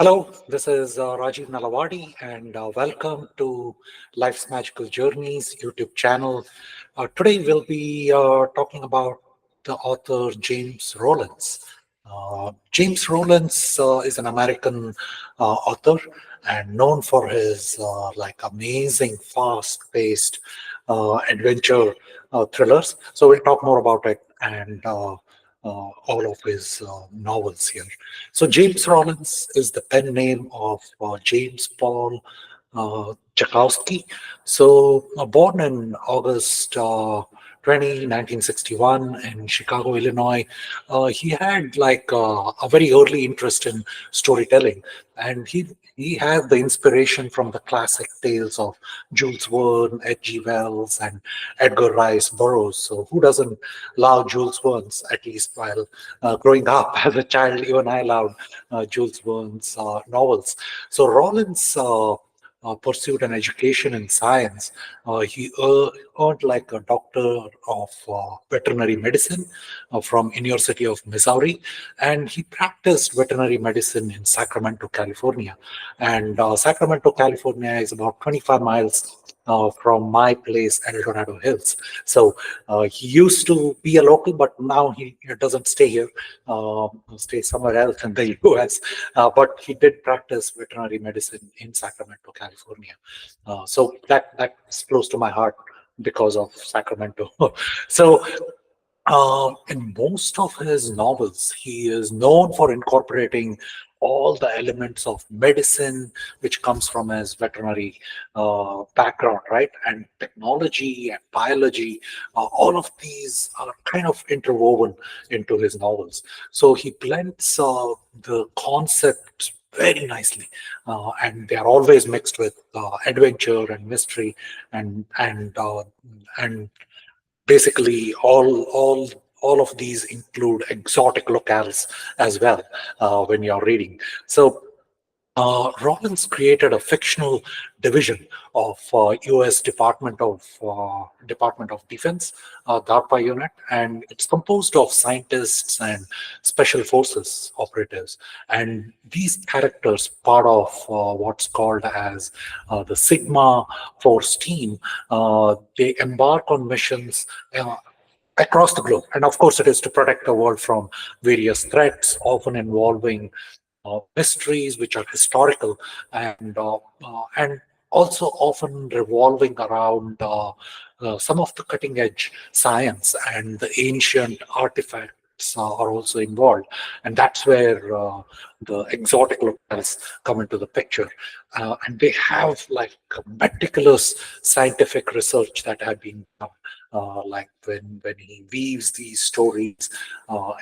Hello, this is Rajiv Nalawadi, and welcome to Life's Magical Journeys YouTube channel. Today, we'll be talking about the author James Rollins. James Rollins is an American author and known for his amazing, fast-paced adventure thrillers. So we'll talk more about it and all of his novels here. So James Rollins is the pen name of James Paul Jakowski. So born in August 1961 in Chicago, Illinois, he had a very early interest in storytelling, and he had the inspiration from the classic tales of Jules Verne, H.G. Wells, and Edgar Rice Burroughs. So who doesn't love Jules Verne's, at least while growing up as a child? Even I loved Jules Verne's novels. So Rollins pursued an education in science. He earned like a doctor of veterinary medicine from University of Missouri, and he practiced veterinary medicine in Sacramento, California. And Sacramento, California is about 25 miles from my place, El Dorado Hills. So he used to be a local, but now he doesn't stay here, stays somewhere else in the US. But he did practice veterinary medicine in Sacramento, California. So that's close to my heart because of Sacramento. So in most of his novels, he is known for incorporating all the elements of medicine, which comes from his veterinary background, right? And technology and biology, all of these are kind of interwoven into his novels. So he blends the concepts very nicely, and they are always mixed with adventure and mystery and basically all of these include exotic locales as well when you're reading. So Rollins created a fictional division of U.S. Department of Defense, DARPA unit, and it's composed of scientists and special forces operatives. And these characters, part of what's called as the Sigma Force team, they embark on missions. Across the globe. And of course, it is to protect the world from various threats, often involving mysteries which are historical and also often revolving around some of the cutting edge science, and the ancient artifacts are also involved, and that's where the exotic locales come into the picture. And they have like meticulous scientific research that had been done, like when he weaves these stories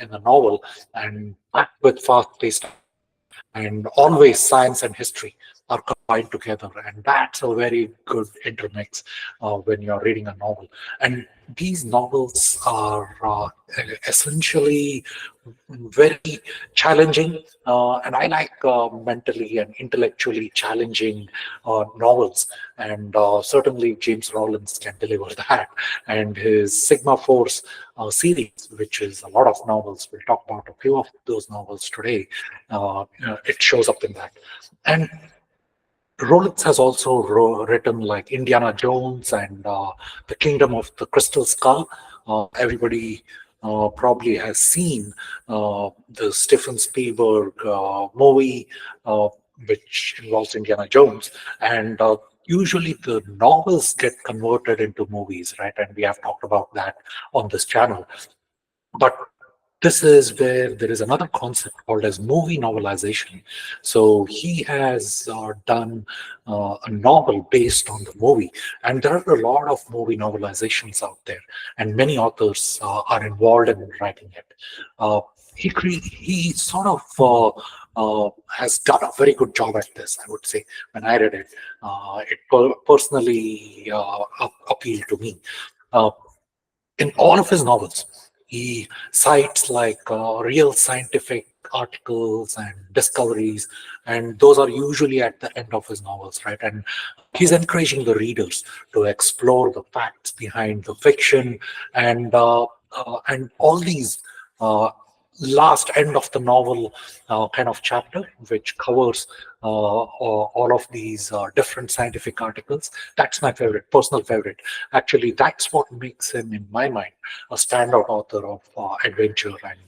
in a novel, and packed with fast-paced, and always science and history are combined together, and that's a very good intermix when you're reading a novel. And these novels are essentially very challenging, and I like mentally and intellectually challenging novels, and certainly James Rollins can deliver that. And his Sigma Force series, which is a lot of novels, we'll talk about a few of those novels today. It shows up in that. And Rollins has also written like Indiana Jones and The Kingdom of the Crystal Skull. Everybody probably has seen the Stephen Spielberg movie, which involves Indiana Jones. And usually the novels get converted into movies, right? And we have talked about that on this channel. But this is where there is another concept called as movie novelization. So he has done a novel based on the movie, and there are a lot of movie novelizations out there, and many authors are involved in writing it. Uh, he sort of has done a very good job at this, I would say. When I read it, personally appealed to me. Uh, in all of his novels, he cites like real scientific articles and discoveries, and those are usually at the end of his novels, right? And he's encouraging the readers to explore the facts behind the fiction, and all these. Uh, last end of the novel kind of chapter, which covers all of these different scientific articles. That's my favorite, personal favorite. Actually, that's what makes him, in my mind, a standout author of adventure and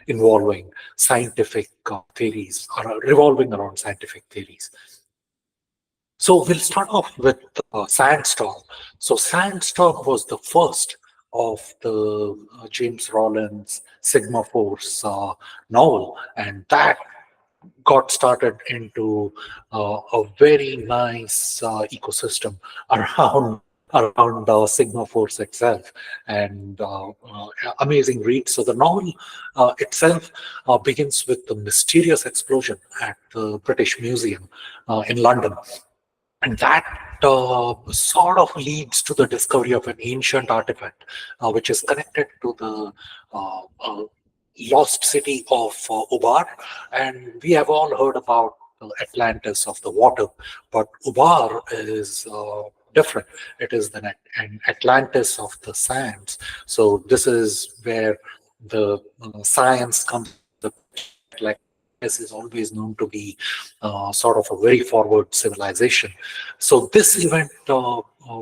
involving scientific theories or revolving around scientific theories. So we'll start off with Sandstorm. So Sandstorm was the first of the James Rollins Sigma Force novel, and that got started into a very nice ecosystem around Sigma Force itself, and amazing read. So the novel itself begins with the mysterious explosion at the British Museum in London, and that sort of leads to the discovery of an ancient artifact, which is connected to the lost city of Ubar. And we have all heard about Atlantis of the water, but Ubar is different. It is an Atlantis of the sands. So this is where the science comes. The like this is always known to be sort of a very forward civilization. So this event,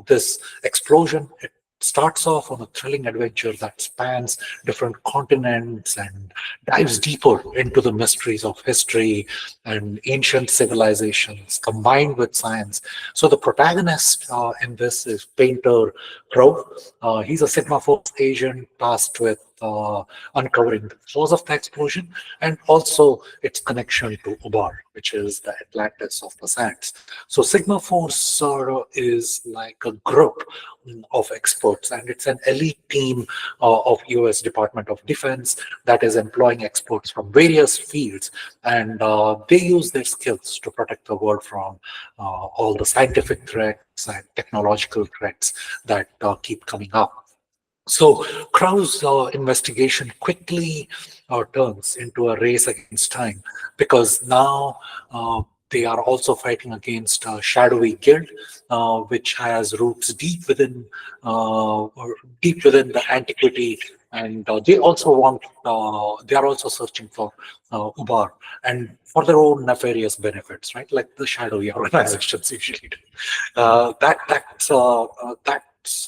this explosion, it starts off on a thrilling adventure that spans different continents and dives deeper into the mysteries of history and ancient civilizations combined with science. So the protagonist in this is painter Crow. He's a Sigma Force agent tasked with uncovering the cause of the explosion and also its connection to Ubar, which is the Atlantis of the sands. So Sigma Force is like a group of experts, and it's an elite team of US Department of Defense that is employing experts from various fields, and they use their skills to protect the world from all the scientific threats and technological threats that keep coming up. So Krau's investigation quickly turns into a race against time, because now they are also fighting against a shadowy guild, which has roots deep within the antiquity, and they also want. They are also searching for Ubar, and for their own nefarious benefits, right? Like the shadowy organizations usually do. That's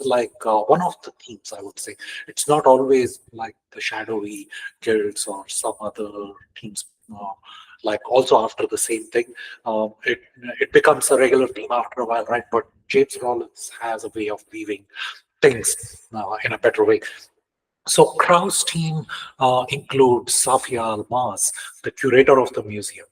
like one of the themes, I would say. It's not always like the shadowy guilds or some other themes. Like also after the same thing, it becomes a regular theme after a while, right? But James Rollins has a way of weaving things in a better way. So Krau's team includes Safia Almaz, the curator of the museum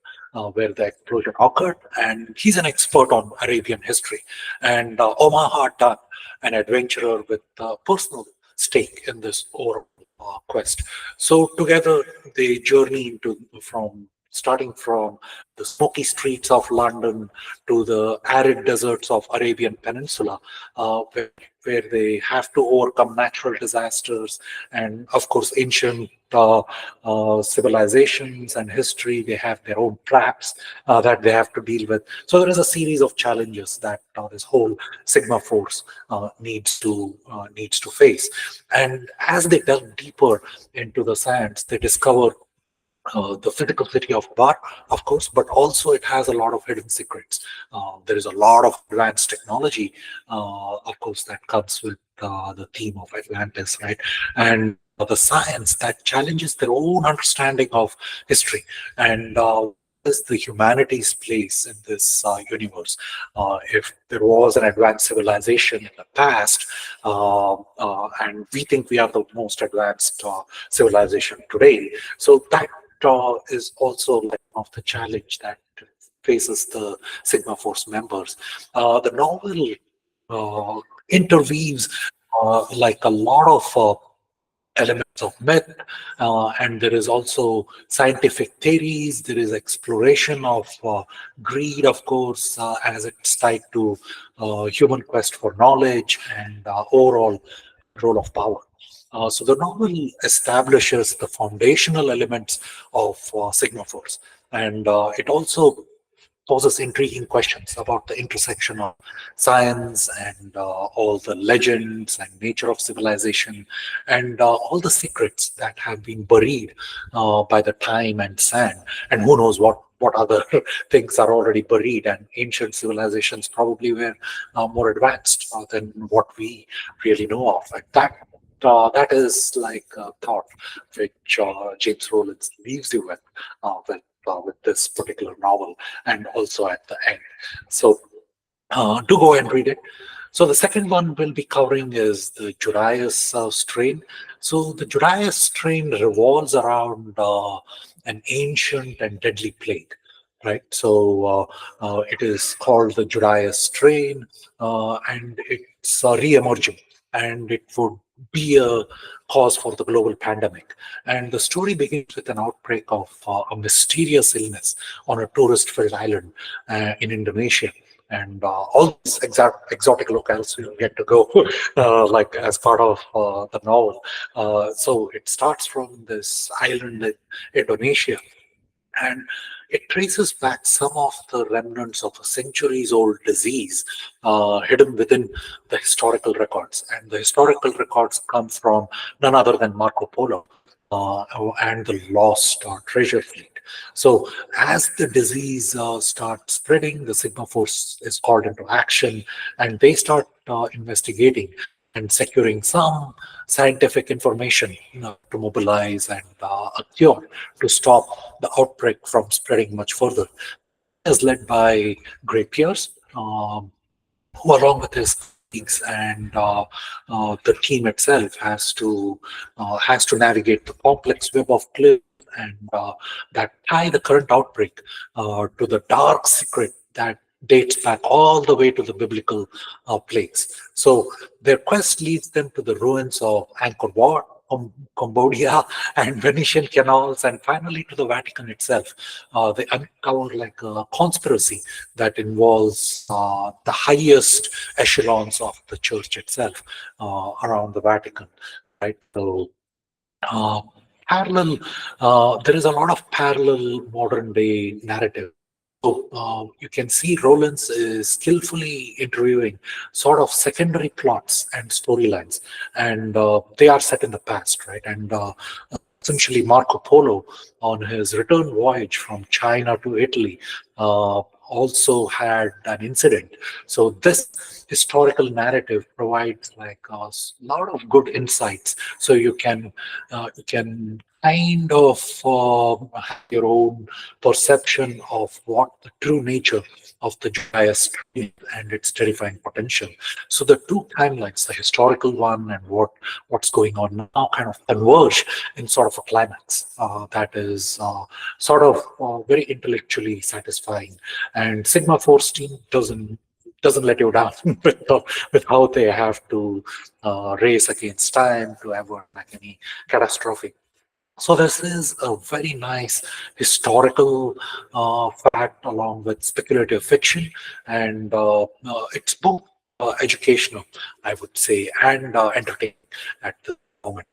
where the explosion occurred, and he's an expert on Arabian history. And Omaha Dunn, an adventurer with personal stake in this overall quest. So together they journey into from starting from the smoky streets of London to the arid deserts of Arabian Peninsula, where they have to overcome natural disasters and, of course, ancient civilizations and history. They have their own traps that they have to deal with. So there is a series of challenges that this whole Sigma Force needs to face. And as they delve deeper into the science, they discover the physical city of Bar, of course, but also it has a lot of hidden secrets. There is a lot of advanced technology, of course, that comes with the theme of Atlantis, right? And the science that challenges their own understanding of history and is the humanity's place in this universe. If there was an advanced civilization in the past, and we think we are the most advanced civilization today, so that is also like one of the challenge that faces the Sigma Force members. The novel interweaves like a lot of elements of myth, and there is also scientific theories. There is exploration of greed, of course, as it's tied to human quest for knowledge and overall control of power. So the novel establishes the foundational elements of Sigma Force, and it also poses intriguing questions about the intersection of science and all the legends and nature of civilization and all the secrets that have been buried by the time and sand. And who knows what other things are already buried, and ancient civilizations probably were more advanced than what we really know of. And that is like a thought which James Rollins leaves you with this particular novel, and also at the end. So do go and read it. So the second one we'll be covering is the Judas strain. So the Judas strain revolves around an ancient and deadly plague, right? So it is called the Judas strain, and it's re-emerging, and it would be a cause for the global pandemic. And the story begins with an outbreak of a mysterious illness on a tourist-filled island in Indonesia, and all these exotic locales will get to go like as part of the novel. So it starts from this island in Indonesia, and it traces back some of the remnants of a centuries old disease hidden within the historical records. And the historical records come from none other than Marco Polo and the lost treasure fleet. So, as the disease starts spreading, the Sigma Force is called into action, and they start investigating and securing some scientific information to mobilize and a cure to stop the outbreak from spreading much further. Is led by Grey Pierce, who, along with his colleagues and the team itself, has to navigate the complex web of cliffs and that tie the current outbreak to the dark secret that dates back all the way to the biblical plagues. So their quest leads them to the ruins of Angkor Wat, Cambodia, and Venetian canals, and finally to the Vatican itself. They uncover like a conspiracy that involves the highest echelons of the church itself around the Vatican, right? So uh, parallel, there is a lot of parallel modern day narrative. So you can see Rollins is skillfully interviewing sort of secondary plots and storylines, and they are set in the past, right? And essentially, Marco Polo, on his return voyage from China to Italy, also had an incident. So this historical narrative provides like a lot of good insights. So you can kind of have your own perception of what the true nature of the Judas Strain and its terrifying potential. So the two timelines, the historical one and what's going on now, kind of converge in sort of a climax that is sort of very intellectually satisfying. And Sigma Force team doesn't let you down with how they have to race against time to avoid like any catastrophic. So this is a very nice historical fact along with speculative fiction, and it's both educational, I would say, and entertaining at the moment.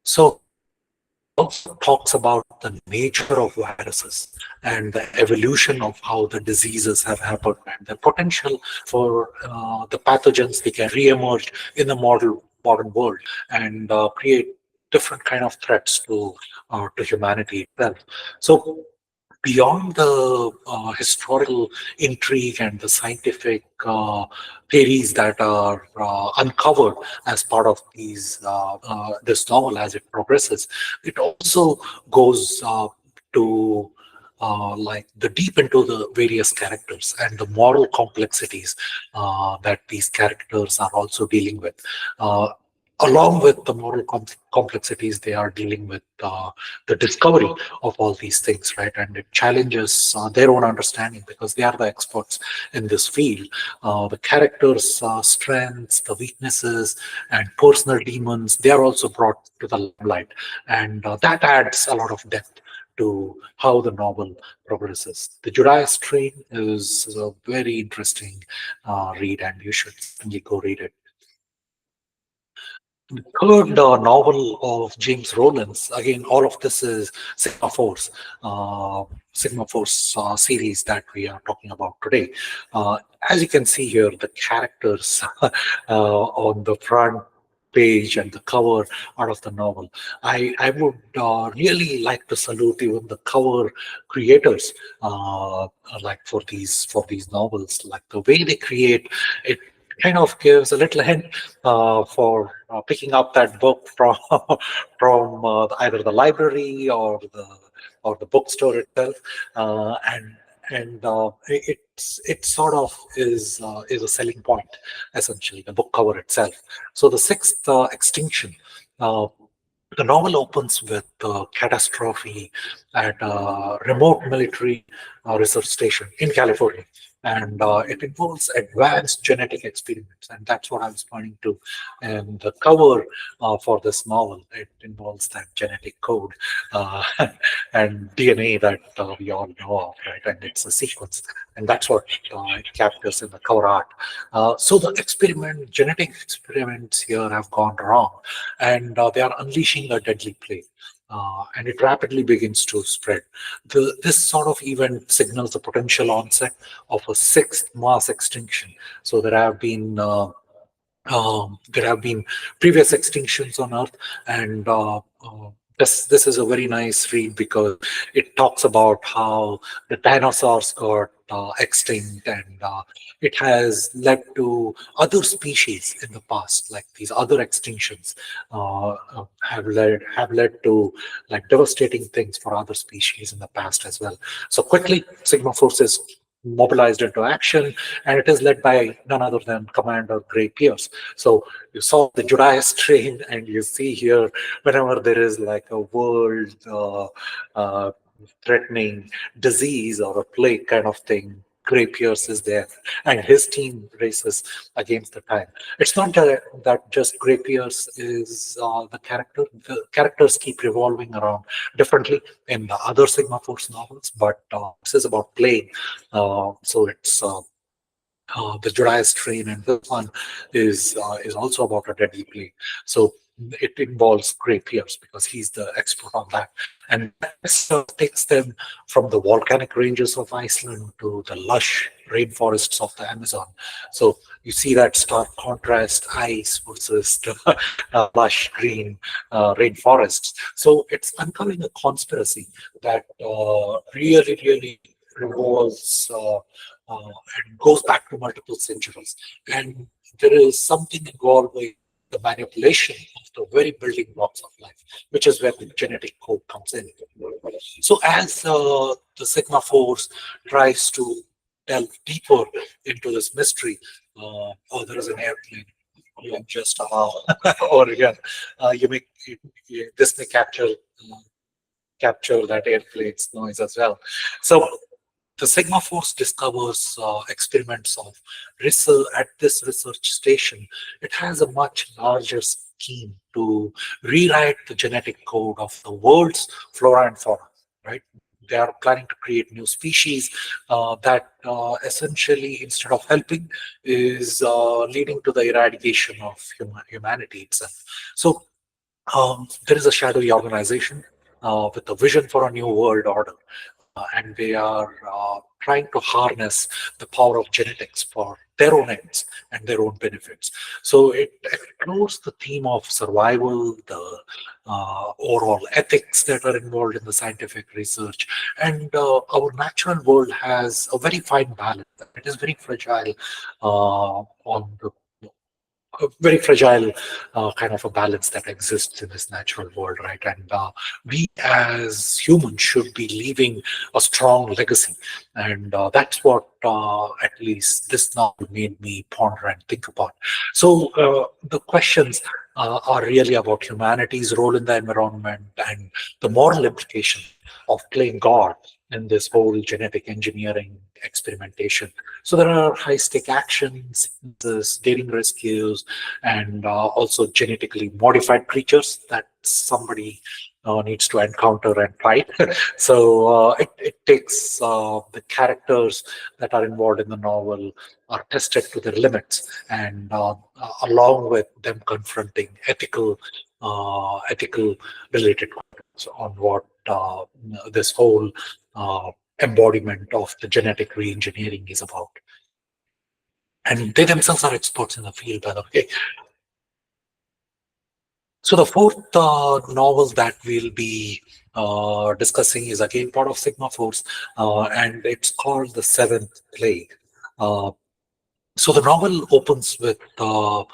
So also talks about the nature of viruses and the evolution of how the diseases have happened and the potential for the pathogens they can re-emerge in the modern world and create different kind of threats to humanity itself. So beyond the historical intrigue and the scientific theories that are uncovered as part of this novel as it progresses, it also goes to like the deep into the various characters and the moral complexities that these characters are also dealing with. Along with the moral complexities, they are dealing with the discovery of all these things, right? And it challenges their own understanding because they are the experts in this field. The characters' strengths, the weaknesses, and personal demons, they are also brought to the limelight. And that adds a lot of depth to how the novel progresses. The Judas Strain is a very interesting read, and you should certainly go read it. The third novel of James Rollins, again, all of this is uh, Sigma Force series that we are talking about today. Uh, as you can see here, the characters on the front page and the cover out of the novel. I would really like to salute even the cover creators, like for these novels, like the way they create it. Kind of gives a little hint for picking up that book from from either the library or the bookstore itself, and it sort of is a selling point, essentially the book cover itself. So the sixth extinction. Uh, the novel opens with catastrophe at a remote military research station in California. And it involves advanced genetic experiments. And that's what I was pointing to. And the cover for this novel, it involves that genetic code uh, and DNA that we all know of, right? And it's a sequence. And that's what it captures in the cover art. So the genetic experiments here have gone wrong, and they are unleashing a deadly plague. And it rapidly begins to spread. This sort of event signals the potential onset of a sixth mass extinction. So there have been previous extinctions on Earth, and this is a very nice read because it talks about how the dinosaurs got extinct, and it has led to other species in the past, like these other extinctions have led to like devastating things for other species in the past as well. So quickly, Sigma forces mobilized into action, and it is led by none other than Commander Gray Pierce. So you saw the Judas Strain, and you see here whenever there is like a world threatening disease or a plague kind of thing, Gray Pierce is there, and his team races against the time. It's not that just Gray Pierce is the character. The characters keep revolving around differently in the other Sigma Force novels, but this is about plague. So it's the Judas Strain, and this one is also about a deadly plague. So it involves Gray Pierce because he's the expert on that, and that takes them from the volcanic ranges of Iceland to the lush rainforests of the Amazon. So you see that stark contrast, ice versus the lush green rainforests. So it's uncovering a conspiracy that really revolves. And goes back to multiple centuries. And there is something involved with the manipulation of the very building blocks of life, which is where the genetic code comes in. So as the Sigma Force tries to delve deeper into this mystery, oh, there is an airplane just over here. You may this may capture that airplane's noise as well. So the Sigma Force discovers experiments of research at this research station. It has a much larger scheme to rewrite the genetic code of the world's flora and fauna, right? They are planning to create new species that essentially, instead of helping, is leading to the eradication of humanity itself. So there is a shadowy organization with a vision for a new world order, and they are trying to harness the power of genetics for their own ends and their own benefits. So it explores the theme of survival, the overall ethics that are involved in the scientific research, and our natural world has a very fine balance. It is very fragile on the a very fragile kind of a balance that exists in this natural world, right? And we as humans should be leaving a strong legacy. And that's what at least this novel made me ponder and think about. So the questions are really about humanity's role in the environment and the moral implication of playing God in this whole genetic engineering experimentation. So there are high stake actions, sequences, daring rescues, and also genetically modified creatures that somebody needs to encounter and fight. So it takes the characters that are involved in the novel are tested to their limits, and along with them confronting ethical related questions on what this whole uh, embodiment of the genetic reengineering is about. And they themselves are experts in the field, by the way. So the fourth novel that we'll be discussing is again part of Sigma Force, and it's called The Seventh Plague. Uh, so the novel opens with a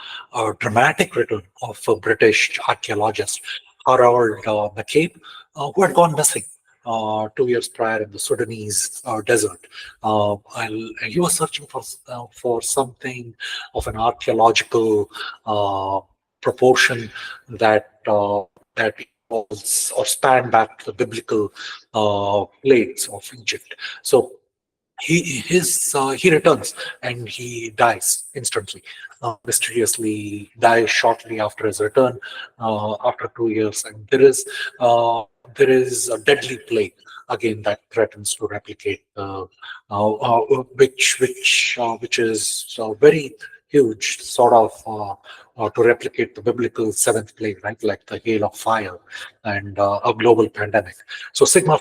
dramatic return of a British archaeologist, Harold McCabe, who had gone missing 2 years prior in the Sudanese desert. And he was searching for something of an archaeological uh, proportion that involves or span back to the biblical plates of Egypt. So he returns and he dies instantly, mysteriously dies shortly after his return, after 2 years. And there is a deadly plague again that threatens to replicate, which is very huge, sort of to replicate the biblical seventh plague, right? Like the hail of fire and a global pandemic. So Sigma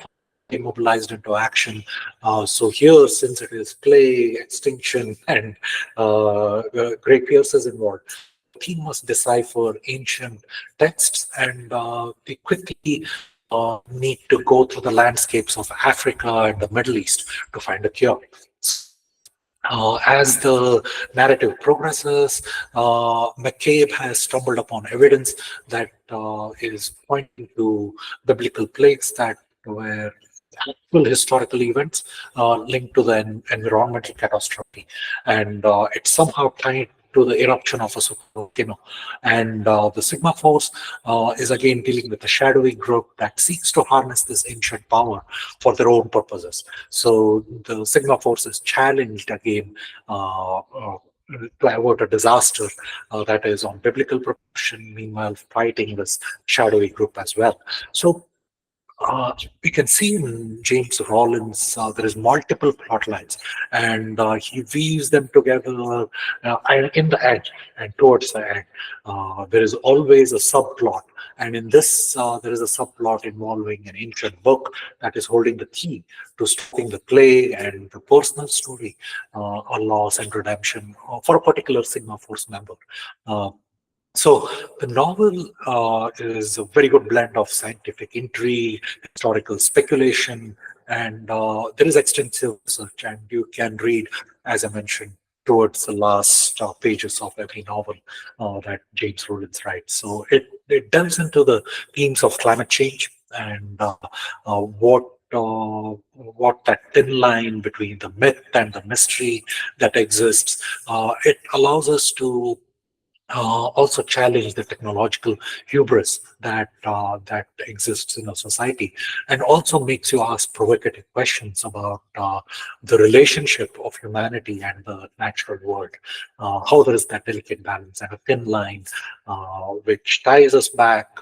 mobilized into action. So here, since it is play, extinction, and Great Pierce is involved, the team must decipher ancient texts, and they quickly need to go through the landscapes of Africa and the Middle East to find a cure. As the narrative progresses, McCabe has stumbled upon evidence that is pointing to biblical plagues that were actual historical events linked to the environmental catastrophe, and it's somehow tied to the eruption of a supervolcano. And the Sigma Force is again dealing with a shadowy group that seeks to harness this ancient power for their own purposes. So the Sigma Force is challenged again to avert a disaster that is on biblical proportion, meanwhile fighting this shadowy group as well. So we can see in James Rollins, there is multiple plot lines, and he weaves them together and in the end and towards the end. There is always a subplot, and in this, there is a subplot involving an ancient book that is holding the key to stopping the plague and the personal story, a loss and redemption for a particular Sigma Force member. Uh, so the novel is a very good blend of scientific intrigue, historical speculation, and there is extensive research. And you can read, as I mentioned, towards the last pages of every novel that James Rollins writes. So it delves into the themes of climate change and what that thin line between the myth and the mystery that exists. It allows us to also challenge the technological hubris that exists in a society, and also makes you ask provocative questions about the relationship of humanity and the natural world. How there is that delicate balance and a thin line which ties us back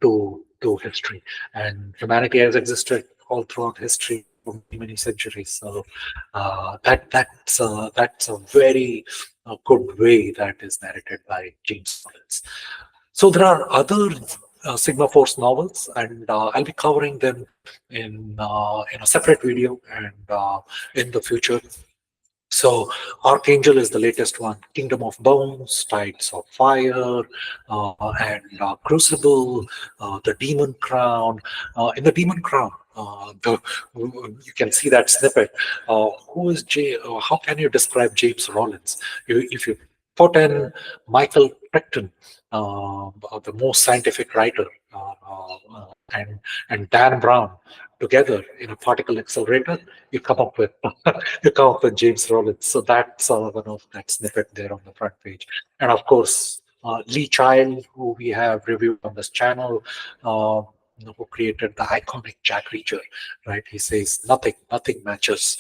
to history, and humanity has existed all throughout history for many centuries. So that's a very good way that is narrated by James Rollins. So there are other Sigma Force novels, and I'll be covering them in a separate video and in the future. So Archangel is the latest one. Kingdom of Bones, Tides of Fire, and Crucible, the Demon Crown. In the Demon Crown, you can see that snippet. Who is how can you describe James Rollins? If you put in Michael Crichton, the most scientific writer, and Dan Brown together in a particle accelerator, you come up with you come up with James Rollins. So that's one of that snippet there on the front page. And of course, Lee Child, who we have reviewed on this channel, who created the iconic Jack Reacher, right? He says nothing matches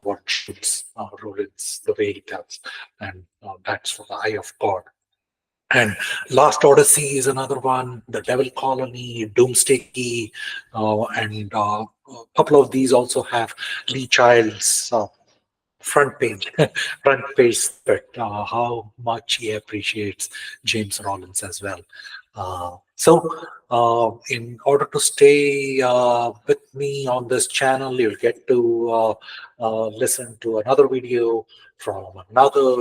what shoots Rollins the way he does, and that's for the eye of God. And Last Odyssey is another one, The Devil Colony, Doomsday Key, and a couple of these also have Lee Child's front page front page snippet, how much he appreciates James Rollins as well. In order to stay with me on this channel, you'll get to listen to another video from another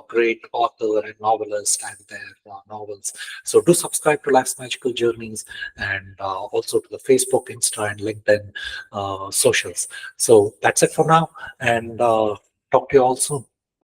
great author and novelist and their novels. So do subscribe to Life's Magical Journeys, and also to the Facebook, Insta, and LinkedIn socials. So that's it for now, and talk to you all soon.